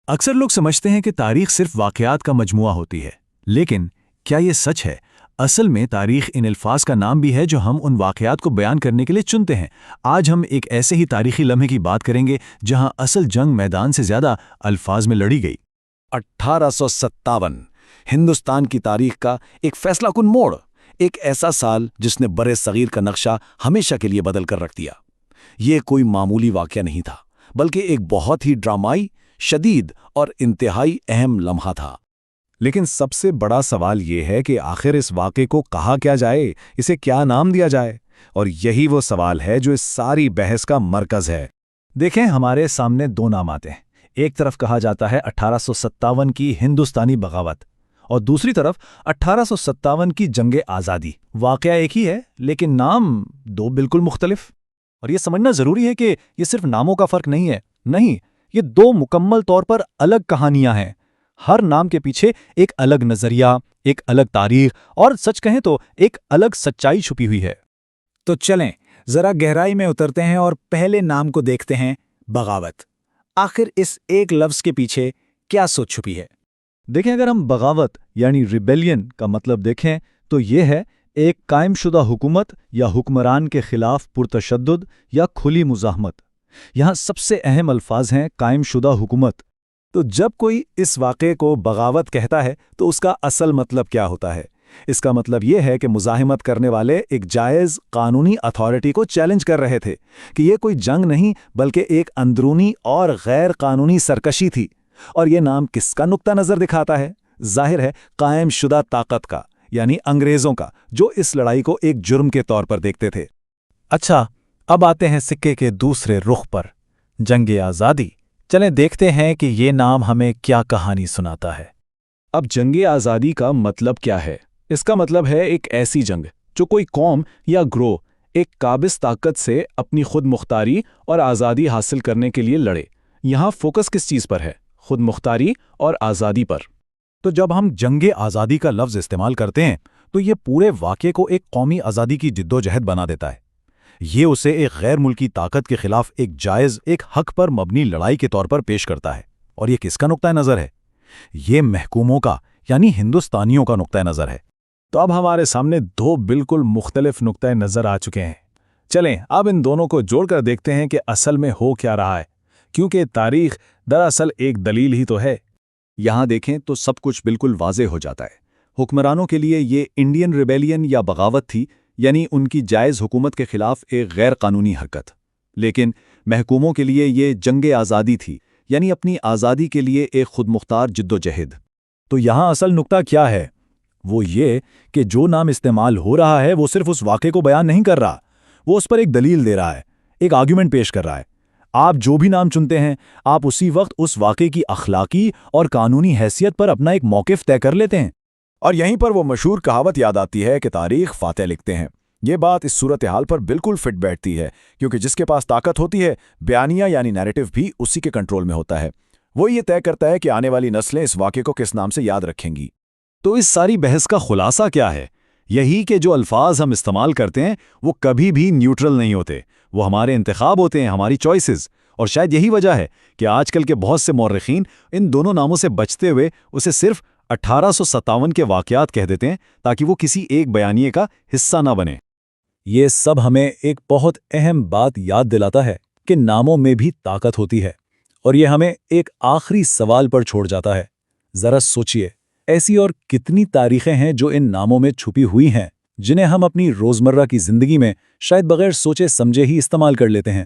اکثر لوگ سمجھتے ہیں کہ تاریخ صرف واقعات کا مجموعہ ہوتی ہے، لیکن کیا یہ سچ ہے؟ اصل میں تاریخ ان الفاظ کا نام بھی ہے جو ہم ان واقعات کو بیان کرنے کے لیے چنتے ہیں۔ آج ہم ایک ایسے ہی تاریخی لمحے کی بات کریں گے جہاں اصل جنگ میدان سے زیادہ الفاظ میں لڑی گئی۔ 1857 ہندوستان کی تاریخ کا ایک فیصلہ کن موڑ، ایک ایسا سال جس نے برے صغیر کا نقشہ ہمیشہ کے لیے بدل کر رکھ دیا۔ یہ کوئی معمولی واقعہ نہیں تھا، بلکہ ایک بہت ہی ڈرامائی، شدید اور انتہائی اہم لمحہ تھا۔ لیکن سب سے بڑا سوال یہ ہے کہ آخر اس واقعے کو کہا کیا جائے، اسے کیا نام دیا جائے؟ اور یہی وہ سوال ہے جو اس ساری بحث کا مرکز ہے۔ دیکھیں، ہمارے سامنے دو نام آتے ہیں۔ ایک طرف کہا جاتا ہے 1857 کی ہندوستانی بغاوت، اور دوسری طرف 1857 کی جنگ آزادی۔ واقعہ ایک ہی ہے، لیکن نام دو بالکل مختلف۔ اور یہ سمجھنا ضروری ہے کہ یہ صرف ناموں کا فرق نہیں ہے، نہیں، یہ دو مکمل طور پر الگ کہانیاں ہیں۔ ہر نام کے پیچھے ایک الگ نظریہ، ایک الگ تاریخ، اور سچ کہیں تو ایک الگ سچائی چھپی ہوئی ہے۔ تو چلیں ذرا گہرائی میں اترتے ہیں اور پہلے نام کو دیکھتے ہیں، بغاوت۔ آخر اس ایک لفظ کے پیچھے کیا سوچ چھپی ہے؟ دیکھیں، اگر ہم بغاوت یعنی ریبیلین کا مطلب دیکھیں تو یہ ہے ایک قائم شدہ حکومت یا حکمران کے خلاف پرتشدد یا کھلی مزاحمت۔ یہاں سب سے اہم الفاظ ہیں قائم شدہ حکومت۔ تو جب کوئی اس واقعے کو بغاوت کہتا ہے تو اس کا اصل مطلب کیا ہوتا ہے؟ اس کا مطلب یہ ہے کہ مزاحمت کرنے والے ایک جائز قانونی اتھارٹی کو چیلنج کر رہے تھے کہ یہ کوئی جنگ نہیں بلکہ ایک اندرونی اور غیر قانونی سرکشی تھی۔ اور یہ نام کس کا نقطہ نظر دکھاتا ہے؟ ظاہر ہے قائم شدہ طاقت کا، یعنی انگریزوں کا، جو اس لڑائی کو ایک جرم کے طور پر دیکھتے تھے۔ اچھا، اب آتے ہیں سکے کے دوسرے رخ پر، جنگ آزادی۔ چلیں دیکھتے ہیں کہ یہ نام ہمیں کیا کہانی سناتا ہے۔ اب جنگ آزادی کا مطلب کیا ہے؟ اس کا مطلب ہے ایک ایسی جنگ جو کوئی قوم یا گروہ ایک قابض طاقت سے اپنی خود مختاری اور آزادی حاصل کرنے کے لیے لڑے۔ یہاں فوکس کس چیز پر ہے؟ خود مختاری اور آزادی پر۔ تو جب ہم جنگ آزادی کا لفظ استعمال کرتے ہیں تو یہ پورے واقعے کو ایک قومی آزادی کی جدوجہد بنا دیتا ہے۔ یہ اسے ایک غیر ملکی طاقت کے خلاف ایک جائز، ایک حق پر مبنی لڑائی کے طور پر پیش کرتا ہے۔ اور یہ کس کا نقطہ نظر ہے؟ یہ محکوموں کا، یعنی ہندوستانیوں کا نقطہ نظر ہے۔ تو اب ہمارے سامنے دو بالکل مختلف نقطۂ نظر آ چکے ہیں۔ چلیں اب ان دونوں کو جوڑ کر دیکھتے ہیں کہ اصل میں ہو کیا رہا ہے، کیونکہ تاریخ دراصل ایک دلیل ہی تو ہے۔ یہاں دیکھیں تو سب کچھ بالکل واضح ہو جاتا ہے۔ حکمرانوں کے لیے یہ انڈین ریبیلین یا بغاوت تھی، یعنی ان کی جائز حکومت کے خلاف ایک غیر قانونی حرکت۔ لیکن محکوموں کے لیے یہ جنگ آزادی تھی، یعنی اپنی آزادی کے لیے ایک خود مختار جدوجہد۔ تو یہاں اصل نقطہ کیا ہے؟ وہ یہ کہ جو نام استعمال ہو رہا ہے وہ صرف اس واقعے کو بیان نہیں کر رہا، وہ اس پر ایک دلیل دے رہا ہے، ایک آرگیومنٹ پیش کر رہا ہے۔ آپ جو بھی نام چنتے ہیں، آپ اسی وقت اس واقعے کی اخلاقی اور قانونی حیثیت پر اپنا ایک موقف طے کر لیتے ہیں۔ اور یہیں پر وہ مشہور کہاوت یاد آتی ہے کہ تاریخ فاتح لکھتے ہیں۔ یہ بات اس صورتحال پر بالکل فٹ بیٹھتی ہے، کیونکہ جس کے پاس طاقت ہوتی ہے، بیانیہ یعنی نیریٹو بھی اسی کے کنٹرول میں ہوتا ہے۔ وہ یہ طے کرتا ہے کہ آنے والی نسلیں اس واقعے کو کس نام سے یاد رکھیں گی۔ تو اس ساری بحث کا خلاصہ کیا ہے؟ یہی کہ جو الفاظ ہم استعمال کرتے ہیں وہ کبھی بھی نیوٹرل نہیں ہوتے، وہ ہمارے انتخاب ہوتے ہیں، ہماری چوائسز۔ اور شاید یہی وجہ ہے کہ آج کل کے بہت سے مورخین ان دونوں ناموں سے بچتے ہوئے اسے صرف 1857 کے واقعات کہہ دیتے ہیں، تاکہ وہ کسی ایک بیانیے کا حصہ نہ بنے۔ یہ سب ہمیں ایک بہت اہم بات یاد دلاتا ہے کہ ناموں میں بھی طاقت ہوتی ہے، اور یہ ہمیں ایک آخری سوال پر چھوڑ جاتا ہے۔ ذرا سوچئے، ایسی اور کتنی تاریخیں ہیں جو ان ناموں میں چھپی ہوئی ہیں، جنہیں ہم اپنی روزمرہ کی زندگی میں شاید بغیر سوچے سمجھے ہی استعمال کر لیتے ہیں۔